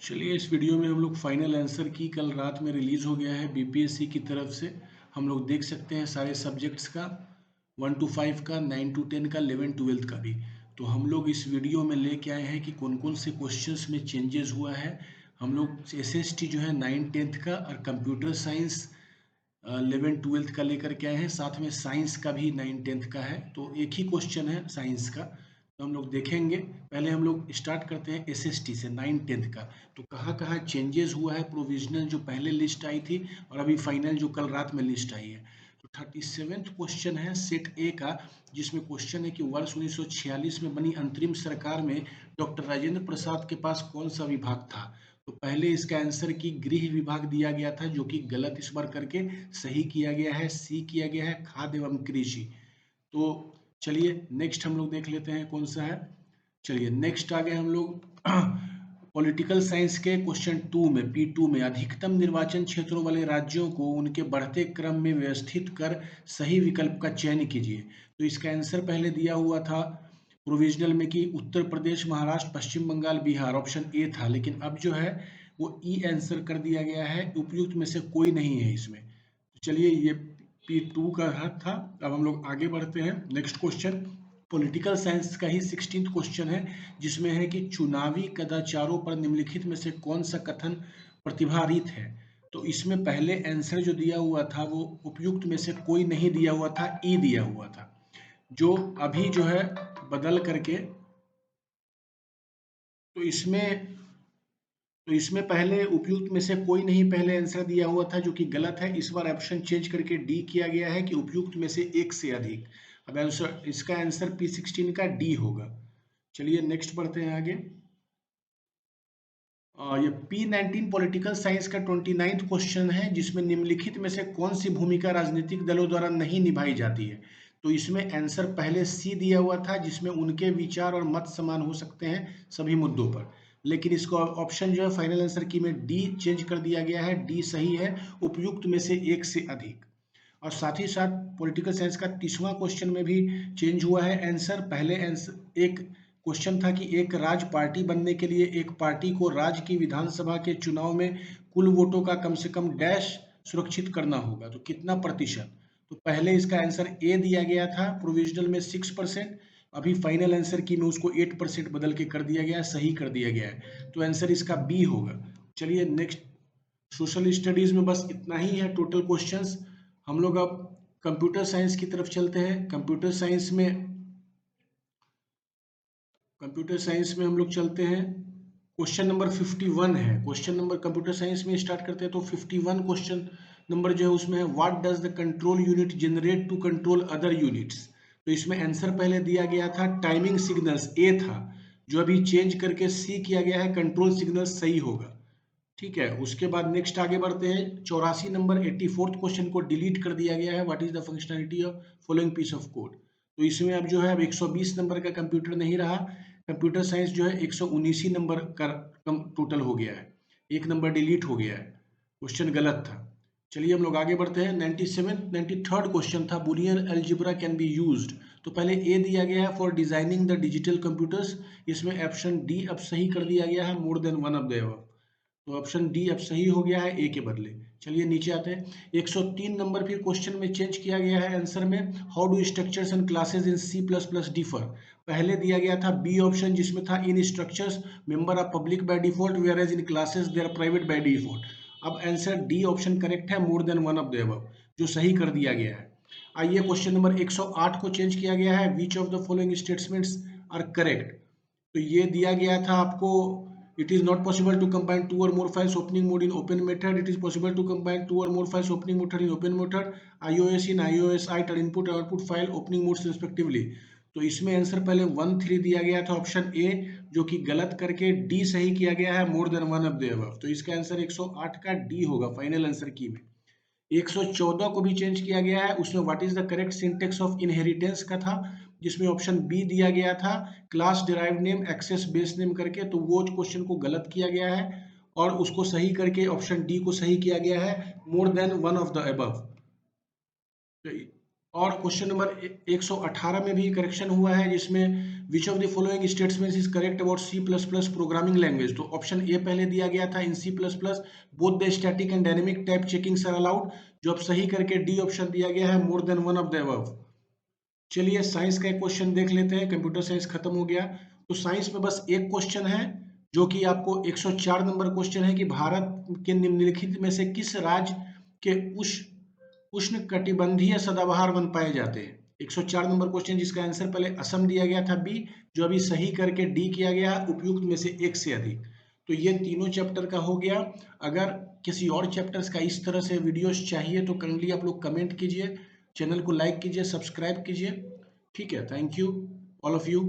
चलिए इस वीडियो में हम लोग फाइनल आंसर की कल रात में रिलीज़ हो गया है बीपीएससी की तरफ से। हम लोग देख सकते हैं सारे सब्जेक्ट्स का 1 to 5 का, 9 to 10 का, 11 12 का भी। तो हम लोग इस वीडियो में लेके आए हैं कि कौन कौन से क्वेश्चंस में चेंजेस हुआ है। हम लोग एसएसटी जो है 9 10th का और कंप्यूटर साइंस 11 12th का लेकर के आए हैं। साथ में साइंस का भी 9 10th का है, तो एक ही क्वेश्चन है साइंस का। तो हम लोग देखेंगे। पहले हम लोग स्टार्ट करते हैं एसएसटी से 9 10th का। तो कहाँ कहाँ चेंजेस हुआ है, प्रोविजनल जो पहले लिस्ट आई थी और अभी फाइनल जो कल रात में लिस्ट आई है। तो 37th क्वेश्चन है सेट ए का, जिसमें क्वेश्चन है कि वर्ष 1946 में बनी अंतरिम सरकार में डॉक्टर राजेंद्र प्रसाद के पास कौन सा विभाग था। तो पहले इसका आंसर की गृह विभाग दिया गया था, जो कि गलत इस बार करके सही किया गया है, सी किया गया है खाद्य एवं कृषि। तो चलिए नेक्स्ट हम लोग देख लेते हैं कौन सा है। चलिए नेक्स्ट आ गए हम लोग पॉलिटिकल साइंस के क्वेश्चन 2 में, P2 में अधिकतम निर्वाचन क्षेत्रों वाले राज्यों को उनके बढ़ते क्रम में व्यवस्थित कर सही विकल्प का चयन कीजिए। तो इसका आंसर पहले दिया हुआ था प्रोविजनल में कि उत्तर प्रदेश, महाराष्ट्र, पश्चिम बंगाल, बिहार, ऑप्शन ए था, लेकिन अब जो है वो ई आंसर कर दिया गया है, उपयुक्त में से कोई नहीं है इसमें। तो चलिए ये P2 का था। अब हम लोग आगे बढ़ते हैं। नेक्स्ट क्वेश्चन पॉलिटिकल साइंस का ही 16th क्वेश्चन है, जिसमें है कि चुनावी कदाचारों पर निम्नलिखित में से कौन सा कथन प्रतिभारित है। तो इसमें पहले आंसर जो दिया हुआ था वो उपयुक्त में से कोई नहीं दिया हुआ था, ई दिया हुआ था, जो अभी जो है बदल करके तो इसमें पहले उपयुक्त में से कोई नहीं पहले आंसर दिया हुआ था, जो कि गलत है। इस बार ऑप्शन चेंज करके डी किया गया है कि उपयुक्त में से एक से अधिक। अब आंसर इसका आंसर P16 का डी होगा। चलिए नेक्स्ट बढ़ते हैं आगे। ये P19 पॉलिटिकल साइंस का 29th क्वेश्चन है, जिसमें निम्नलिखित में से कौन सी भूमिका राजनीतिक दलों द्वारा नहीं निभाई जाती है। तो इसमें आंसर पहले सी दिया हुआ था, जिसमें उनके विचार और मत समान हो सकते हैं सभी मुद्दों पर, लेकिन इसको ऑप्शन जो है फाइनल आंसर की में डी चेंज कर दिया गया है। डी सही है, उपयुक्त में से एक से अधिक। और साथ ही साथ पॉलिटिकल साइंस का 30वां क्वेश्चन में भी चेंज हुआ है आंसर। पहले आंसर एक क्वेश्चन था कि एक राज्य पार्टी बनने के लिए एक पार्टी को राज्य की विधानसभा के चुनाव में कुल वोटों का कम से कम डैश सुरक्षित करना होगा, तो कितना प्रतिशत। तो पहले इसका आंसर ए दिया गया था प्रोविजनल में 6%, अभी फाइनल आंसर की में उसको 8% बदल के कर दिया गया है, सही कर दिया गया है। तो आंसर इसका बी होगा। चलिए नेक्स्ट सोशल स्टडीज में बस इतना ही है टोटल क्वेश्चंस। हम लोग अब कंप्यूटर साइंस की तरफ चलते हैं। कंप्यूटर साइंस में हम लोग चलते हैं। क्वेश्चन नंबर 51 है। क्वेश्चन नंबर कंप्यूटर साइंस में स्टार्ट करते हैं। तो 51 क्वेश्चन नंबर जो है उसमें है what does the control unit generate to control other units. तो इसमें आंसर पहले दिया गया था टाइमिंग सिग्नल्स, ए था, जो अभी चेंज करके सी किया गया है, कंट्रोल सिग्नल्स सही होगा। ठीक है, उसके बाद नेक्स्ट आगे बढ़ते हैं। 84 नंबर 84th क्वेश्चन को डिलीट कर दिया गया है, what is the functionality of following piece of code. तो इसमें अब जो है अब 120 नंबर का कंप्यूटर नहीं रहा। कंप्यूटर साइंस जो है 119 नंबर का टोटल हो गया है, एक नंबर डिलीट हो गया है, क्वेश्चन गलत था। चलिए हम लोग आगे बढ़ते हैं। 93rd क्वेश्चन था Boolean algebra can be used. तो पहले ए दिया गया है for designing the digital computers, इसमें ऑप्शन डी अब सही कर दिया गया है, more than one of the above. तो ऑप्शन डी अब सही हो गया है ए के बदले। चलिए नीचे आते हैं। 103 नंबर फिर क्वेश्चन में चेंज किया गया है आंसर में, how do structures and classes in C++ differ. पहले दिया गया था बी ऑप्शन, जिसमें था in structures member are public by default whereas in classes they are private by default. अब आंसर डी ऑप्शन करेक्ट है, more than one of the above, जो सही कर दिया गया है। आइए क्वेश्चन नंबर 108 को चेंज किया गया है, which of the following statements are correct. तो ये दिया गया था आपको, it is not possible to combine two or more files opening mode in open method. It is possible to combine two or more files opening method in open method. iOS in iOS ite are input और output file opening modes respectively. तो इसमें answer पहले 1 3 दिया गया था option A, जो कि गलत करके डी सही किया गया है, more than one of the above. तो इसका आंसर 108 का डी होगा फाइनल आंसर की में। 114 को भी चेंज किया गया है, उसमें what is the correct syntax of inheritance का था, जिसमें ऑप्शन बी दिया गया था class derived name access base name करके। तो वो क्वेश्चन को गलत किया गया है और उसको सही करके ऑप्शन डी को सही किया गया है, more than one of the above. और क्वेश्चन नंबर 118 में भी करेक्शन हुआ है, जिसमें which of the following statements is correct about C plus plus programming language. तो ऑप्शन ए पहले दिया गया था, in C plus plus both the static and dynamic type checkings are allowed, जो अब सही करके डी ऑप्शन दिया गया है, more than one of the above. चलिए साइंस का एक क्वेश्चन देख लेते हैं, कंप्यूटर साइंस खत्म हो गया। तो साइंस में बस एक क्वेश्चन है, जो कि आपको 104 नंबर क्वेश्चन है कि भारत के निम्नलिखित में से किस राज्य के उष्ण कटिबंधीय सदाबहार वन पाए जाते हैं। 104 नंबर क्वेश्चन, जिसका आंसर पहले असम दिया गया था बी, जो अभी सही करके डी किया गया, उपयुक्त में से एक से अधिक। तो ये तीनों चैप्टर का हो गया। अगर किसी और चैप्टर्स का इस तरह से वीडियोस चाहिए तो काइंडली आप लोग कमेंट कीजिए, चैनल को लाइक कीजिए, सब्सक्राइब कीजिए। ठीक है, thank you all of you.